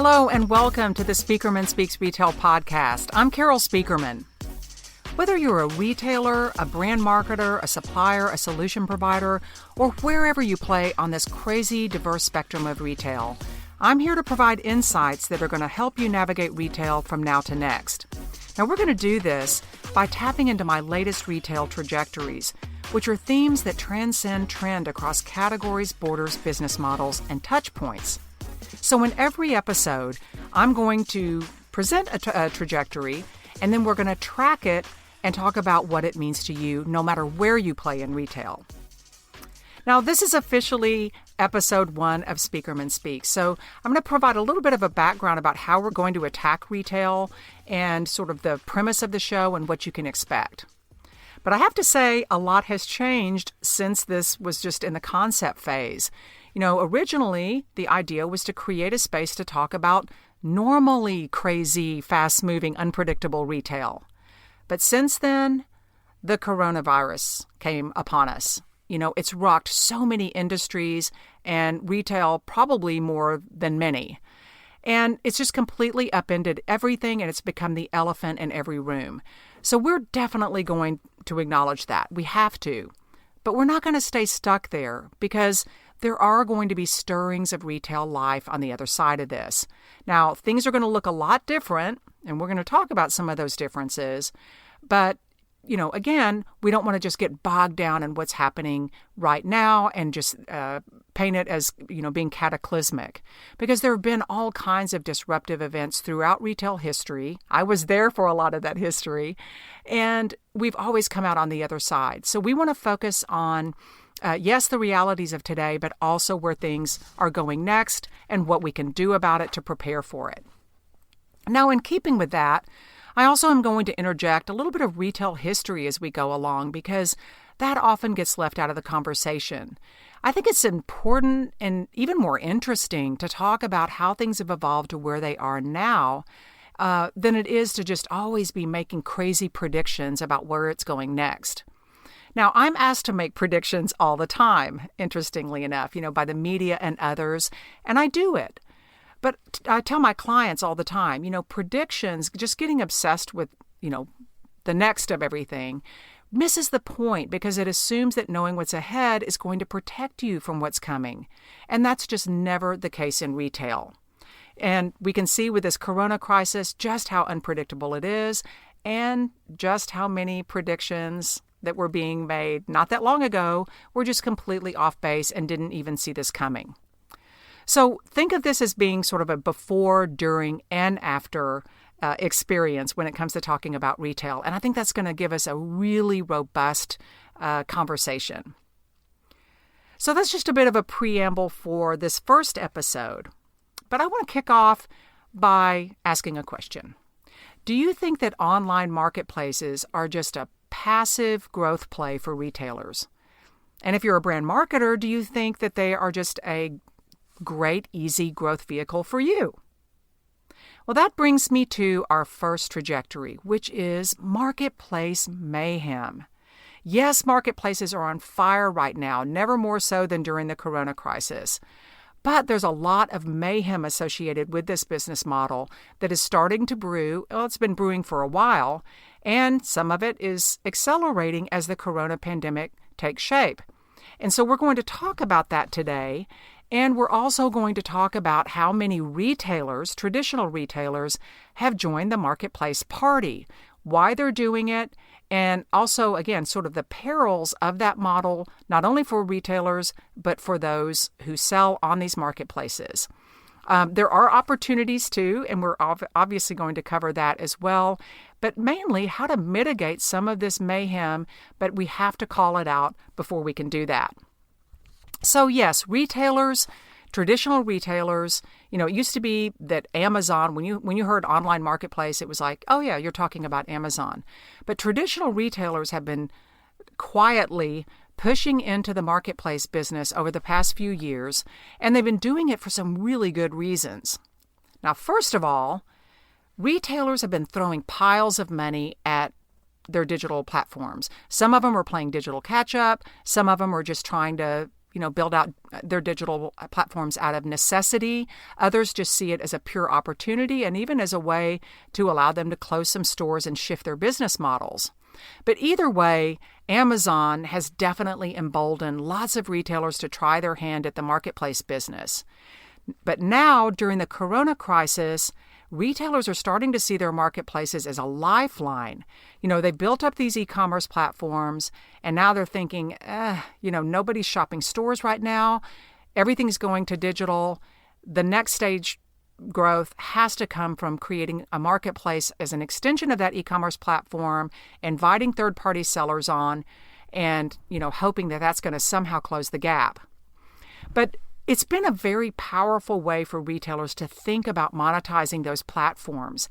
Hello and welcome to the Spieckerman Speaks Retail podcast. I'm Carol Spieckerman. Whether you're a retailer, a brand marketer, a supplier, a solution provider, or wherever you play on this crazy, diverse spectrum of retail, I'm here to provide insights that are going to help you navigate retail from now to next. Now, we're going to do this by tapping into my latest retail trajectories, which are themes that transcend trend across categories, borders, business models, and touch points. So in every episode, I'm going to present a trajectory, and then we're going to track it and talk about what it means to you, no matter where you play in retail. Now, this is officially episode 1 of Spieckerman Speaks. So I'm going to provide a little bit of a background about how we're going to attack retail and sort of the premise of the show and what you can expect. But I have to say, a lot has changed since this was just in the concept phase. You know, originally, the idea was to create a space to talk about normally crazy, fast-moving, unpredictable retail. But since then, the coronavirus came upon us. You know, it's rocked so many industries and retail probably more than many. And it's just completely upended everything, and it's become the elephant in every room. So we're definitely going to acknowledge that. We have to. But we're not going to stay stuck there because there are going to be stirrings of retail life on the other side of this. Now, things are going to look a lot different, and we're going to talk about some of those differences. But, you know, again, we don't want to just get bogged down in what's happening right now and just paint it as, you know, being cataclysmic. Because there have been all kinds of disruptive events throughout retail history. I was there for a lot of that history. And we've always come out on the other side. So we want to focus on yes, the realities of today, but also where things are going next and what we can do about it to prepare for it. Now, in keeping with that, I also am going to interject a little bit of retail history as we go along because that often gets left out of the conversation. I think it's important and even more interesting to talk about how things have evolved to where they are now than it is to just always be making crazy predictions about where it's going next. Now, I'm asked to make predictions all the time, interestingly enough, you know, by the media and others, and I do it. But I tell my clients all the time, you know, predictions, just getting obsessed with, you know, the next of everything, misses the point because it assumes that knowing what's ahead is going to protect you from what's coming. And that's just never the case in retail. And we can see with this corona crisis just how unpredictable it is and just how many predictions that were being made not that long ago were just completely off base and didn't even see this coming. So think of this as being sort of a before, during, and after experience when it comes to talking about retail. And I think that's going to give us a really robust conversation. So that's just a bit of a preamble for this first episode. But I want to kick off by asking a question. Do you think that online marketplaces are just a passive growth play for retailers? And if you're a brand marketer, do you think that they are just a great, easy growth vehicle for you? Well, that brings me to our first trajectory, which is marketplace mayhem. Yes, marketplaces are on fire right now, never more so than during the corona crisis. But there's a lot of mayhem associated with this business model that is starting to brew. Well, it's been brewing for a while, and some of it is accelerating as the corona pandemic takes shape. And so we're going to talk about that today. And we're also going to talk about how many retailers, traditional retailers, have joined the marketplace party, why they're doing it, and also, again, sort of the perils of that model, not only for retailers, but for those who sell on these marketplaces. There are opportunities too, and we're obviously going to cover that as well, but mainly how to mitigate some of this mayhem, but we have to call it out before we can do that. So yes, retailers, traditional retailers, you know, it used to be that Amazon, when you heard online marketplace, it was like, oh yeah, you're talking about Amazon. But traditional retailers have been quietly pushing into the marketplace business over the past few years, and they've been doing it for some really good reasons. Now, first of all, retailers have been throwing piles of money at their digital platforms. Some of them are playing digital catch-up. Some of them are just trying to build out their digital platforms out of necessity. Others just see it as a pure opportunity and even as a way to allow them to close some stores and shift their business models. But either way, Amazon has definitely emboldened lots of retailers to try their hand at the marketplace business. But now, during the corona crisis, retailers are starting to see their marketplaces as a lifeline. They built up these e-commerce platforms, and now they're thinking, nobody's shopping stores right now. Everything's going to digital. The next stage growth has to come from creating a marketplace as an extension of that e-commerce platform, inviting third-party sellers on, and, hoping that that's going to somehow close the gap. But it's been a very powerful way for retailers to think about monetizing those platforms.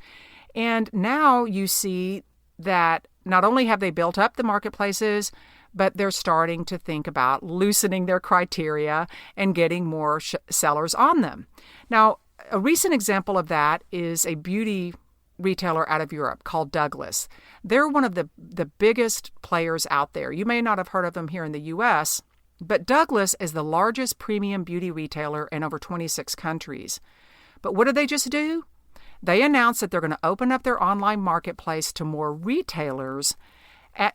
And now you see that not only have they built up the marketplaces, but they're starting to think about loosening their criteria and getting more sellers on them. Now, a recent example of that is a beauty retailer out of Europe called Douglas. They're one of the biggest players out there. You may not have heard of them here in the U.S., but Douglas is the largest premium beauty retailer in over 26 countries. But what did they just do? They announced that they're going to open up their online marketplace to more retailers,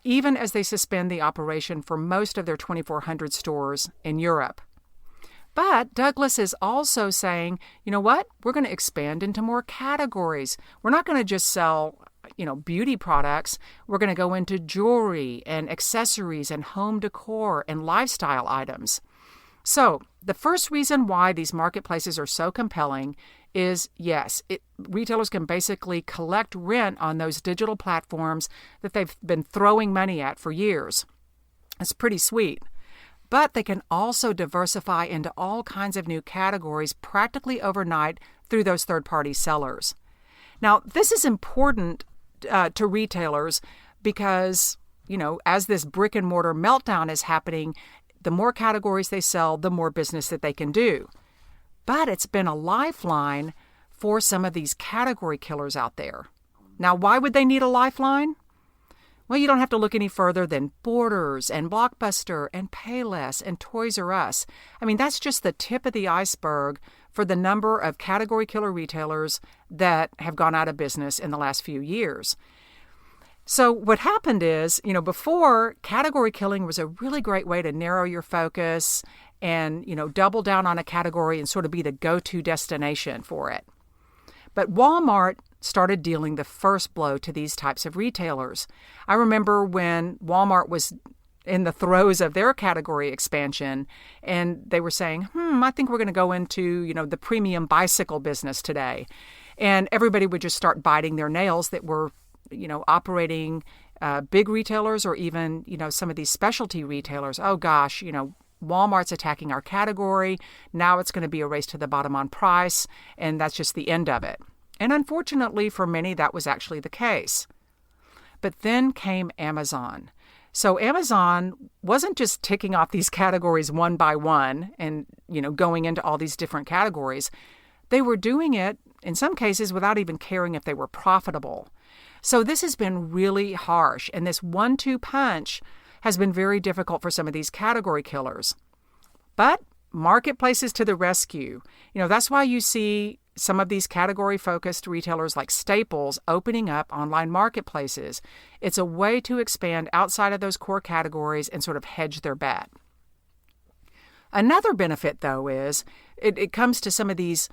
even as they suspend the operation for most of their 2,400 stores in Europe. But Douglas is also saying, you know what? We're going to expand into more categories. We're not going to just sell beauty products. We're going to go into jewelry and accessories and home decor and lifestyle items. So the first reason why these marketplaces are so compelling is, yes, retailers can basically collect rent on those digital platforms that they've been throwing money at for years. It's pretty sweet. But they can also diversify into all kinds of new categories practically overnight through those third-party sellers. Now, this is important to retailers because, as this brick and mortar meltdown is happening, the more categories they sell, the more business that they can do. But it's been a lifeline for some of these category killers out there. Now, why would they need a lifeline? Well, you don't have to look any further than Borders and Blockbuster and Payless and Toys R Us. I mean, that's just the tip of the iceberg for the number of category killer retailers that have gone out of business in the last few years. So what happened is, before, category killing was a really great way to narrow your focus and, double down on a category and sort of be the go-to destination for it. But Walmart started dealing the first blow to these types of retailers. I remember when Walmart was in the throes of their category expansion, and they were saying, I think we're going to go into, the premium bicycle business today. And everybody would just start biting their nails that were, operating big retailers or even, some of these specialty retailers. Oh gosh, Walmart's attacking our category. Now it's going to be a race to the bottom on price, and that's just the end of it. And unfortunately for many, that was actually the case. But then came Amazon. So Amazon wasn't just ticking off these categories one by one and, going into all these different categories. They were doing it, in some cases, without even caring if they were profitable. So this has been really harsh, and this 1-2 punch has been very difficult for some of these category killers. But marketplaces to the rescue. That's why you see some of these category-focused retailers like Staples opening up online marketplaces. It's a way to expand outside of those core categories and sort of hedge their bet. Another benefit, though, is it comes to some of these,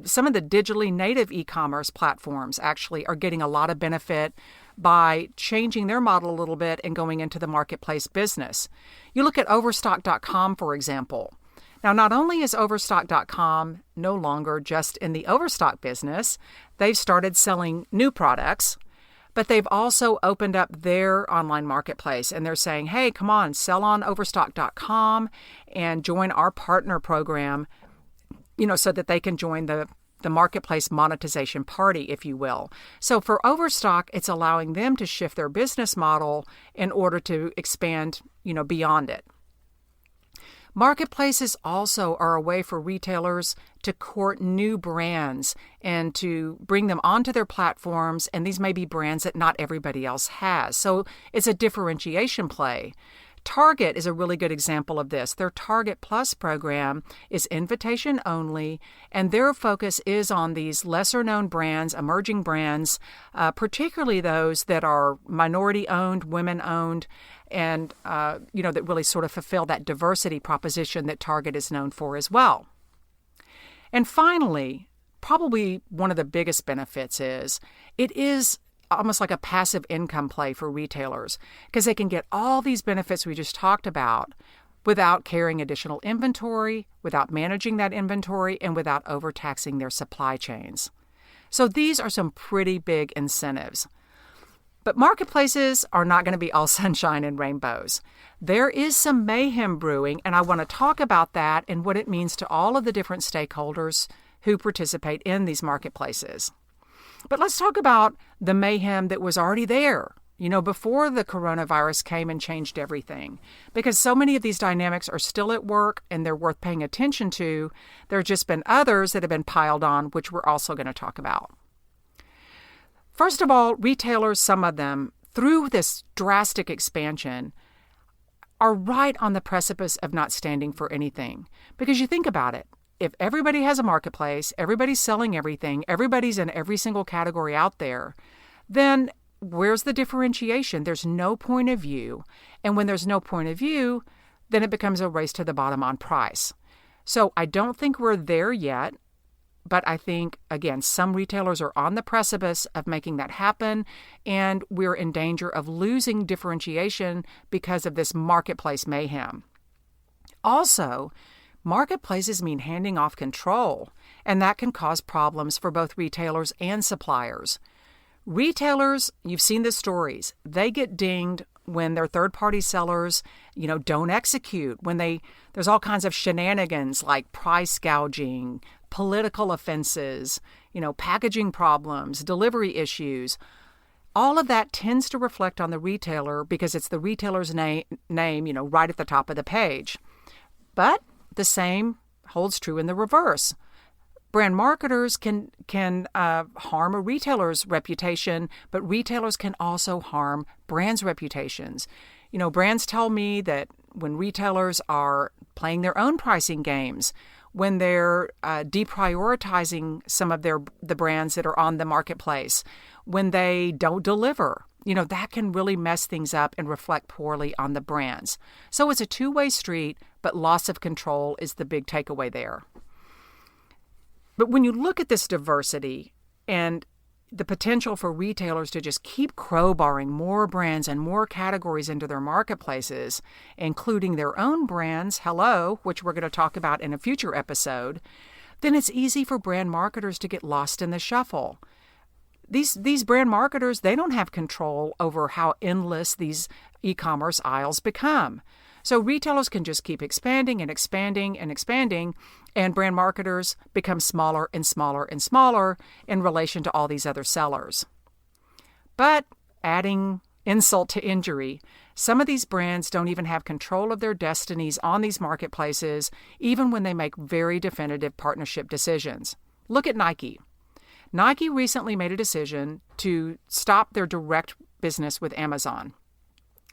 some of the digitally native e-commerce platforms actually are getting a lot of benefit by changing their model a little bit and going into the marketplace business. You look at Overstock.com, for example. Now, not only is Overstock.com no longer just in the overstock business, they've started selling new products, but they've also opened up their online marketplace, and they're saying, hey, come on, sell on Overstock.com and join our partner program, so that they can join the marketplace monetization party, if you will. So for Overstock, it's allowing them to shift their business model in order to expand, beyond it. Marketplaces also are a way for retailers to court new brands and to bring them onto their platforms, and these may be brands that not everybody else has. So it's a differentiation play. Target is a really good example of this. Their Target Plus program is invitation only, and their focus is on these lesser-known brands, emerging brands, particularly those that are minority-owned, women-owned, and that really sort of fulfill that diversity proposition that Target is known for as well. And finally, probably one of the biggest benefits is it is almost like a passive income play for retailers because they can get all these benefits we just talked about without carrying additional inventory, without managing that inventory, and without overtaxing their supply chains. So these are some pretty big incentives. But marketplaces are not going to be all sunshine and rainbows. There is some mayhem brewing, and I want to talk about that and what it means to all of the different stakeholders who participate in these marketplaces. But let's talk about the mayhem that was already there, before the coronavirus came and changed everything. Because so many of these dynamics are still at work and they're worth paying attention to. There have just been others that have been piled on, which we're also going to talk about. First of all, retailers, some of them, through this drastic expansion, are right on the precipice of not standing for anything. Because you think about it. If everybody has a marketplace, everybody's selling everything, everybody's in every single category out there, then where's the differentiation? There's no point of view. And when there's no point of view, then it becomes a race to the bottom on price. So I don't think we're there yet, but I think, again, some retailers are on the precipice of making that happen, and we're in danger of losing differentiation because of this marketplace mayhem. Also, marketplaces mean handing off control, and that can cause problems for both retailers and suppliers. Retailers, you've seen the stories, they get dinged when their third-party sellers, don't execute, when there's all kinds of shenanigans like price gouging, political offenses, packaging problems, delivery issues. All of that tends to reflect on the retailer because it's the retailer's name, right at the top of the page. But the same holds true in the reverse. Brand marketers can harm a retailer's reputation, but retailers can also harm brands' reputations. Brands tell me that when retailers are playing their own pricing games, when they're deprioritizing some of the brands that are on the marketplace, when they don't deliver, that can really mess things up and reflect poorly on the brands. So it's a two-way street, but loss of control is the big takeaway there. But when you look at this diversity and the potential for retailers to just keep crowbarring more brands and more categories into their marketplaces, including their own brands, which we're going to talk about in a future episode, then it's easy for brand marketers to get lost in the shuffle. These brand marketers, they don't have control over how endless these e-commerce aisles become. So retailers can just keep expanding and expanding and expanding, and brand marketers become smaller and smaller and smaller in relation to all these other sellers. But adding insult to injury, some of these brands don't even have control of their destinies on these marketplaces, even when they make very definitive partnership decisions. Look at Nike. Nike recently made a decision to stop their direct business with Amazon.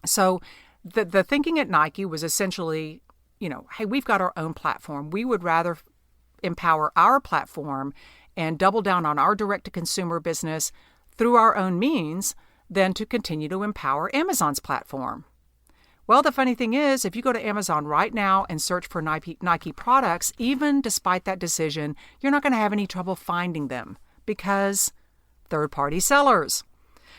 So the thinking at Nike was essentially, hey, we've got our own platform. We would rather empower our platform and double down on our direct-to-consumer business through our own means than to continue to empower Amazon's platform. Well, the funny thing is, if you go to Amazon right now and search for Nike products, even despite that decision, you're not going to have any trouble finding them because third-party sellers.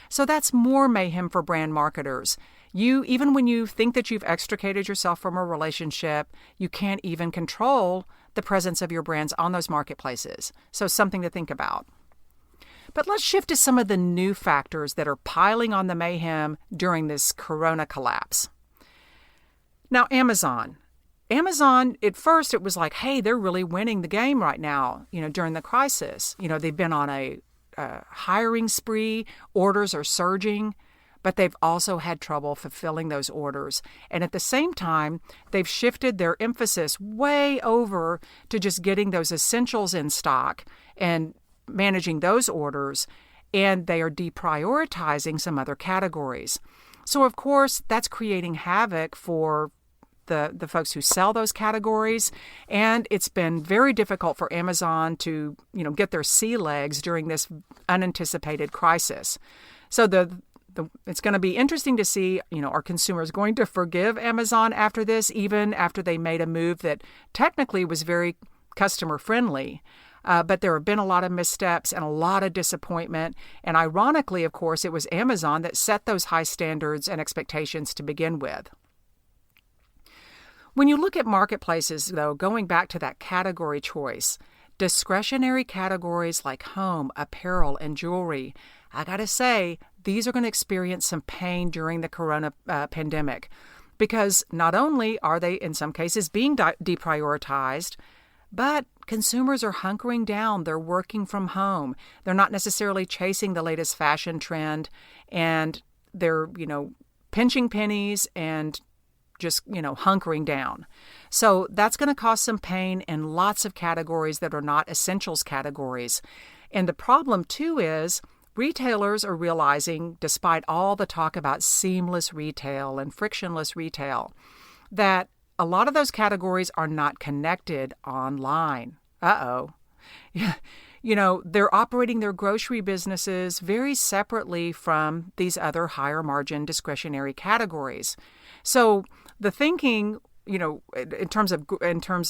So that's more mayhem for brand marketers. Even when you think that you've extricated yourself from a relationship, you can't even control the presence of your brands on those marketplaces. So something to think about. But let's shift to some of the new factors that are piling on the mayhem during this corona collapse. Now, Amazon, at first it was like, hey, they're really winning the game right now, during the crisis. They've been on a hiring spree, orders are surging, but they've also had trouble fulfilling those orders. And at the same time, they've shifted their emphasis way over to just getting those essentials in stock and managing those orders, and they are deprioritizing some other categories. So, of course, that's creating havoc for the folks who sell those categories. And it's been very difficult for Amazon to, get their sea legs during this unanticipated crisis. So it's going to be interesting to see, are consumers going to forgive Amazon after this, even after they made a move that technically was very customer friendly? But there have been a lot of missteps and a lot of disappointment. And ironically, of course, it was Amazon that set those high standards and expectations to begin with. When you look at marketplaces, though, going back to that category choice, discretionary categories like home, apparel, and jewelry, I got to say, these are going to experience some pain during the corona pandemic, because not only are they, in some cases, being deprioritized, but consumers are hunkering down. They're working from home. They're not necessarily chasing the latest fashion trend, and they're, pinching pennies and just, hunkering down. So that's going to cause some pain in lots of categories that are not essentials categories. And the problem, too, is retailers are realizing, despite all the talk about seamless retail and frictionless retail, that a lot of those categories are not connected online. They're operating their grocery businesses very separately from these other higher margin discretionary categories. So the thinking, in terms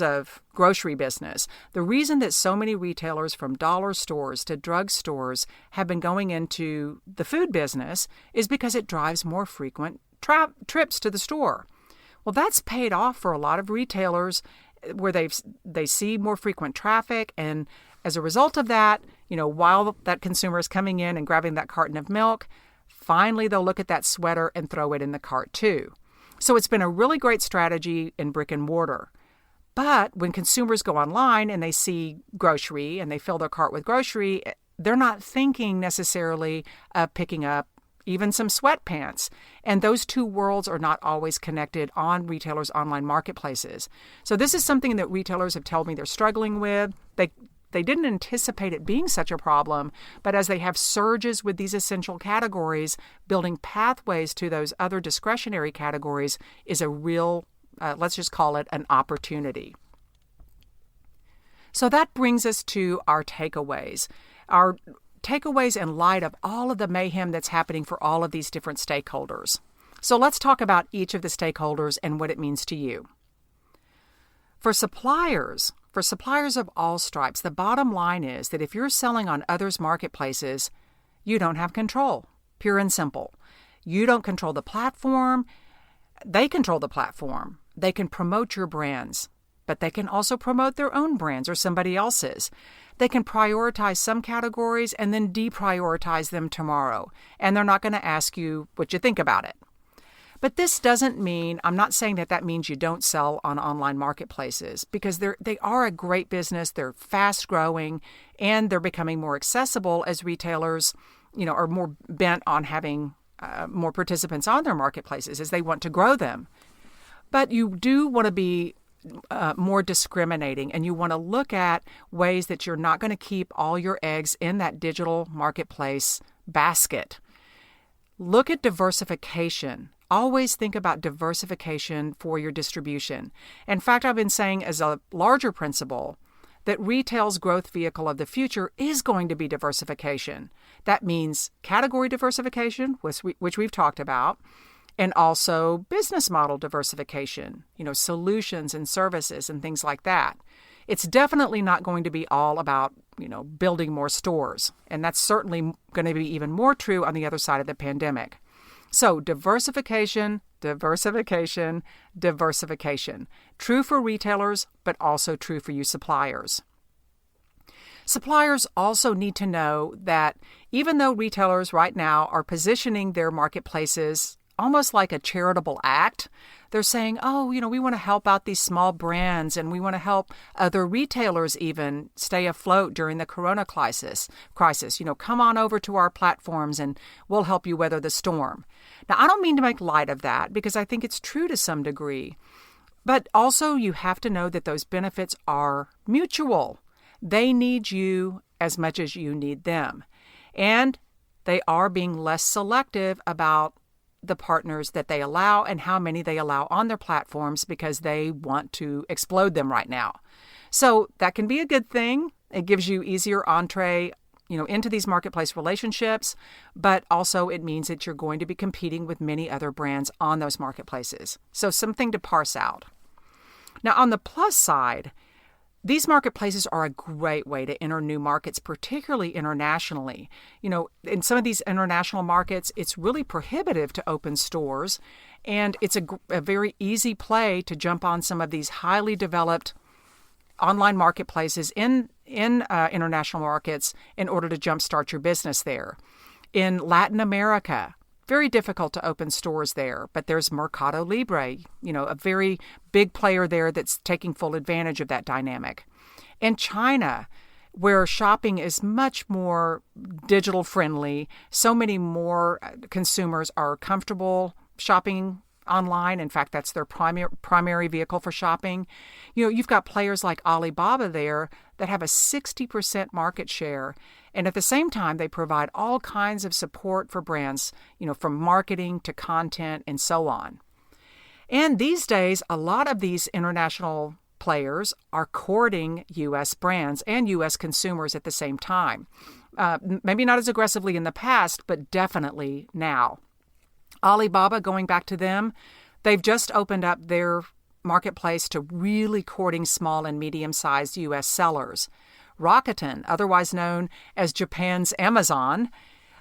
of grocery business, the reason that so many retailers from dollar stores to drug stores have been going into the food business is because it drives more frequent trips to the store. Well, that's paid off for a lot of retailers where they see more frequent traffic, and as a result of that, while that consumer is coming in and grabbing that carton of milk, finally they'll look at that sweater and throw it in the cart too. So it's been a really great strategy in brick and mortar. But when consumers go online and they see grocery and they fill their cart with grocery, they're not thinking necessarily of picking up even some sweatpants. And those two worlds are not always connected on retailers' online marketplaces. So this is something that retailers have told me they're struggling with. They didn't anticipate it being such a problem, but as they have surges with these essential categories, building pathways to those other discretionary categories is a real, let's just call it an opportunity. So that brings us to our takeaways. Our takeaways in light of all of the mayhem that's happening for all of these different stakeholders. So let's talk about each of the stakeholders and what it means to you. For suppliers of all stripes, the bottom line is that if you're selling on others' marketplaces, you don't have control, pure and simple. You don't control the platform. They control the platform. They can promote your brands, but they can also promote their own brands or somebody else's. They can prioritize some categories and then deprioritize them tomorrow, and they're not going to ask you what you think about it. But this doesn't mean, I'm not saying that means you don't sell on online marketplaces, because they are a great business, they're fast growing, and they're becoming more accessible as retailers, are more bent on having more participants on their marketplaces as they want to grow them. But you do want to be more discriminating, and you want to look at ways that you're not going to keep all your eggs in that digital marketplace basket. Look at diversification. Always think about diversification for your distribution. In fact, I've been saying as a larger principle that retail's growth vehicle of the future is going to be diversification. That means category diversification, which we've talked about, and also business model diversification, solutions and services and things like that. It's definitely not going to be all about, building more stores. And that's certainly going to be even more true on the other side of the pandemic. So diversification, diversification, diversification. True for retailers, but also true for you suppliers. Suppliers also need to know that even though retailers right now are positioning their marketplaces almost like a charitable act, they're saying, we want to help out these small brands, and we want to help other retailers even stay afloat during the corona crisis. Come on over to our platforms and we'll help you weather the storm. Now, I don't mean to make light of that, because I think it's true to some degree. But also you have to know that those benefits are mutual. They need you as much as you need them. And they are being less selective about the partners that they allow and how many they allow on their platforms because they want to explode them right now. So that can be a good thing. It gives you easier entree, into these marketplace relationships, but also it means that you're going to be competing with many other brands on those marketplaces. So something to parse out. Now, on the plus side, these marketplaces are a great way to enter new markets, particularly internationally. In some of these international markets, it's really prohibitive to open stores, and it's a very easy play to jump on some of these highly developed online marketplaces in international markets in order to jumpstart your business there. In Latin America, very difficult to open stores there, but there's Mercado Libre, a very big player there that's taking full advantage of that dynamic. In China, where shopping is much more digital friendly, so many more consumers are comfortable shopping online. In fact, that's their primary vehicle for shopping. You've got players like Alibaba there that have a 60% market share. And at the same time, they provide all kinds of support for brands, from marketing to content and so on. And these days, a lot of these international players are courting U.S. brands and U.S. consumers at the same time. Maybe not as aggressively in the past, but definitely now. Alibaba, going back to them, they've just opened up their marketplace to really courting small and medium-sized U.S. sellers. Rakuten, otherwise known as Japan's Amazon,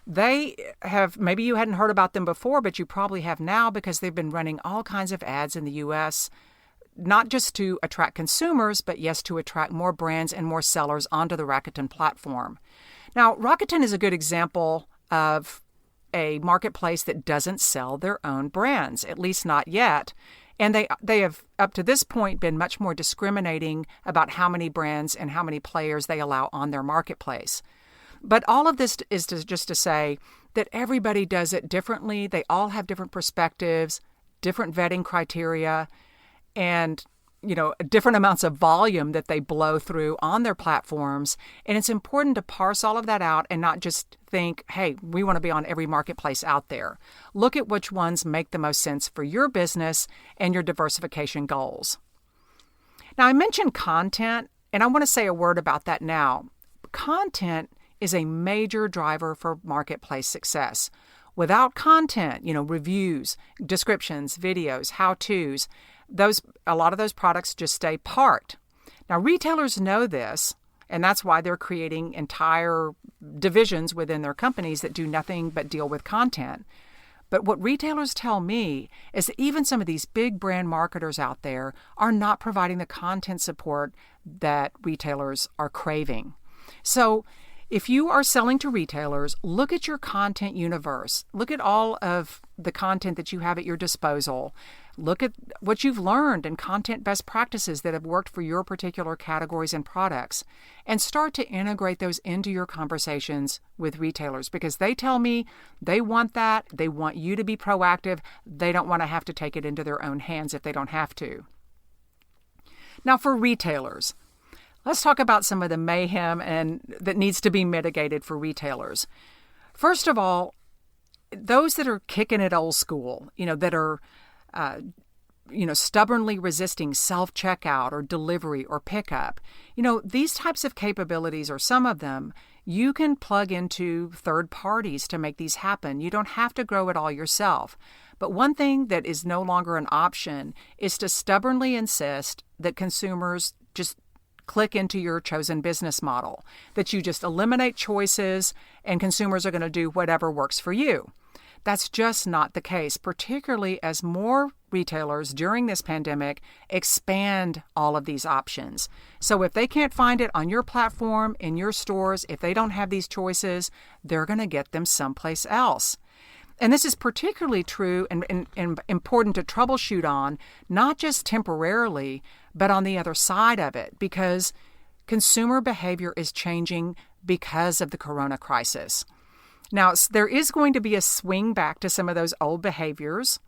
they have, maybe you hadn't heard about them before, but you probably have now because they've been running all kinds of ads in the U.S., not just to attract consumers, but yes, to attract more brands and more sellers onto the Rakuten platform. Now, Rakuten is a good example of a marketplace that doesn't sell their own brands, at least not yet. And they have, up to this point, been much more discriminating about how many brands and how many players they allow on their marketplace. But all of this is just to say that everybody does it differently. They all have different perspectives, different vetting criteria, and different amounts of volume that they blow through on their platforms. And it's important to parse all of that out and not just think, hey, we want to be on every marketplace out there. Look at which ones make the most sense for your business and your diversification goals. Now, I mentioned content, and I want to say a word about that now. Content is a major driver for marketplace success. Without content, reviews, descriptions, videos, how-tos, a lot of those products just stay parked. Now, retailers know this, and that's why they're creating entire divisions within their companies that do nothing but deal with content. But what retailers tell me is that even some of these big brand marketers out there are not providing the content support that retailers are craving. So if you are selling to retailers, look at your content universe. Look at all of the content that you have at your disposal. Look at what you've learned and content best practices that have worked for your particular categories and products, and start to integrate those into your conversations with retailers, because they tell me they want that. They want you to be proactive. They don't want to have to take it into their own hands if they don't have to. Now, for retailers, let's talk about some of the mayhem that needs to be mitigated for retailers. First of all, those that are kicking it old school, that are stubbornly resisting self-checkout or delivery or pickup. These types of capabilities, or some of them, you can plug into third parties to make these happen. You don't have to grow it all yourself. But one thing that is no longer an option is to stubbornly insist that consumers just click into your chosen business model, that you just eliminate choices and consumers are going to do whatever works for you. That's just not the case, particularly as more retailers during this pandemic expand all of these options. So if they can't find it on your platform, in your stores, if they don't have these choices, they're going to get them someplace else. And this is particularly true and important to troubleshoot on, not just temporarily, but on the other side of it, because consumer behavior is changing because of the corona crisis. Now, there is going to be a swing back to some of those old behaviors,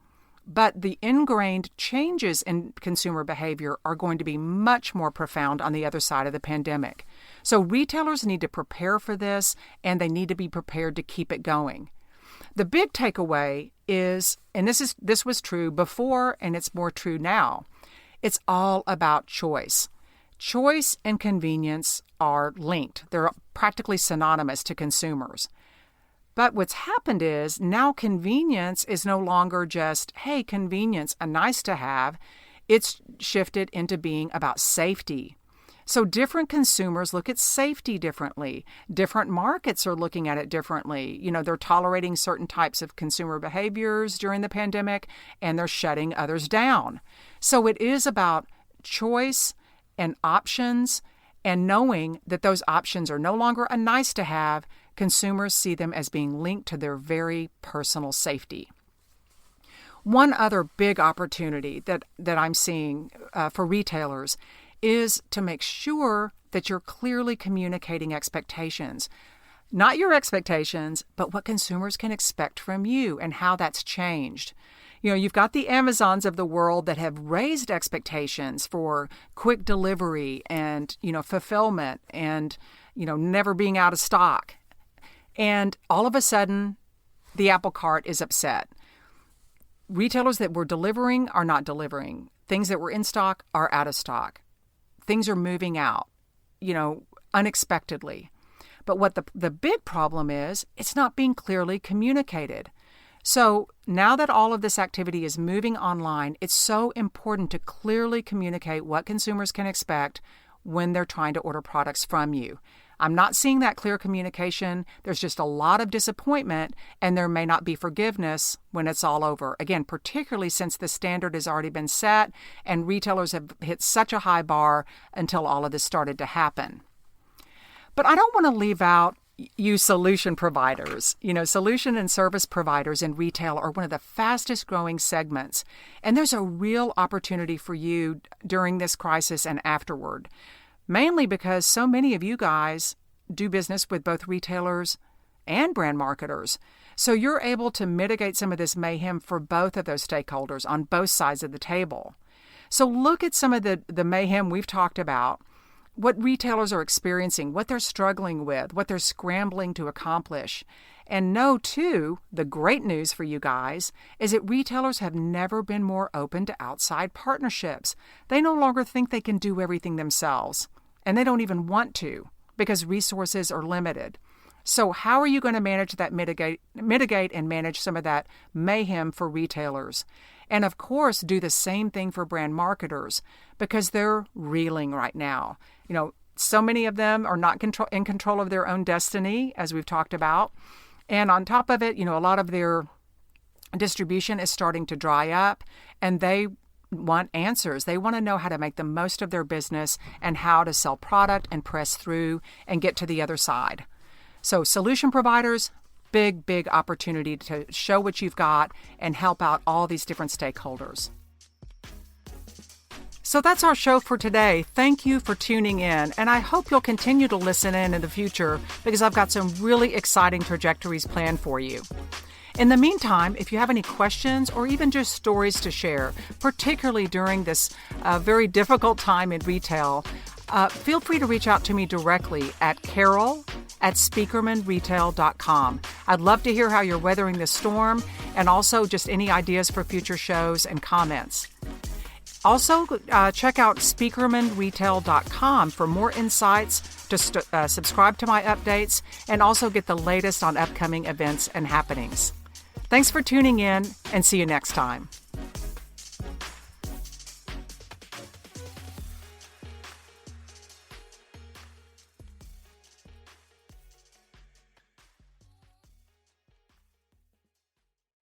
but the ingrained changes in consumer behavior are going to be much more profound on the other side of the pandemic. So retailers need to prepare for this, and they need to be prepared to keep it going. The big takeaway is, and this was true before and it's more true now, it's all about choice. Choice and convenience are linked. They're practically synonymous to consumers. But what's happened is now convenience is no longer just, hey, convenience, a nice to have. It's shifted into being about safety. So different consumers look at safety differently. Different markets are looking at it differently. They're tolerating certain types of consumer behaviors during the pandemic, and they're shutting others down. So it is about choice and options, and knowing that those options are no longer a nice to have. Consumers see them as being linked to their very personal safety. One other big opportunity that I'm seeing for retailers is to make sure that you're clearly communicating expectations. Not your expectations, but what consumers can expect from you and how that's changed. You've got the Amazons of the world that have raised expectations for quick delivery and, fulfillment and, never being out of stock. And all of a sudden, the apple cart is upset. Retailers that were delivering are not delivering. Things that were in stock are out of stock. Things are moving out, unexpectedly. But what the big problem is, it's not being clearly communicated. So now that all of this activity is moving online, it's so important to clearly communicate what consumers can expect when they're trying to order products from you. I'm not seeing that clear communication. There's just a lot of disappointment, and there may not be forgiveness when it's all over. Again, particularly since the standard has already been set and retailers have hit such a high bar until all of this started to happen. But I don't want to leave out you solution providers. Solution and service providers in retail are one of the fastest growing segments. And there's a real opportunity for you during this crisis and afterward. Mainly because so many of you guys do business with both retailers and brand marketers. So you're able to mitigate some of this mayhem for both of those stakeholders on both sides of the table. So look at some of the mayhem we've talked about, what retailers are experiencing, what they're struggling with, what they're scrambling to accomplish. And know, too, the great news for you guys is that retailers have never been more open to outside partnerships. They no longer think they can do everything themselves. And they don't even want to because resources are limited. So how are you going to manage that, mitigate and manage some of that mayhem for retailers? And of course, do the same thing for brand marketers because they're reeling right now. So many of them are not in control of their own destiny, as we've talked about. And on top of it, a lot of their distribution is starting to dry up, and they want answers. They want to know how to make the most of their business and how to sell product and press through and get to the other side. So solution providers, big opportunity to show what you've got and help out all these different stakeholders. So that's our show for today. Thank you for tuning in, and I hope you'll continue to listen in the future because I've got some really exciting trajectories planned for you. In the meantime, if you have any questions or even just stories to share, particularly during this very difficult time in retail, feel free to reach out to me directly at carol@spieckermanretail.com. I'd love to hear how you're weathering this storm and also just any ideas for future shows and comments. Also, check out Spieckermanretail.com for more insights, to subscribe to my updates, and also get the latest on upcoming events and happenings. Thanks for tuning in, and see you next time.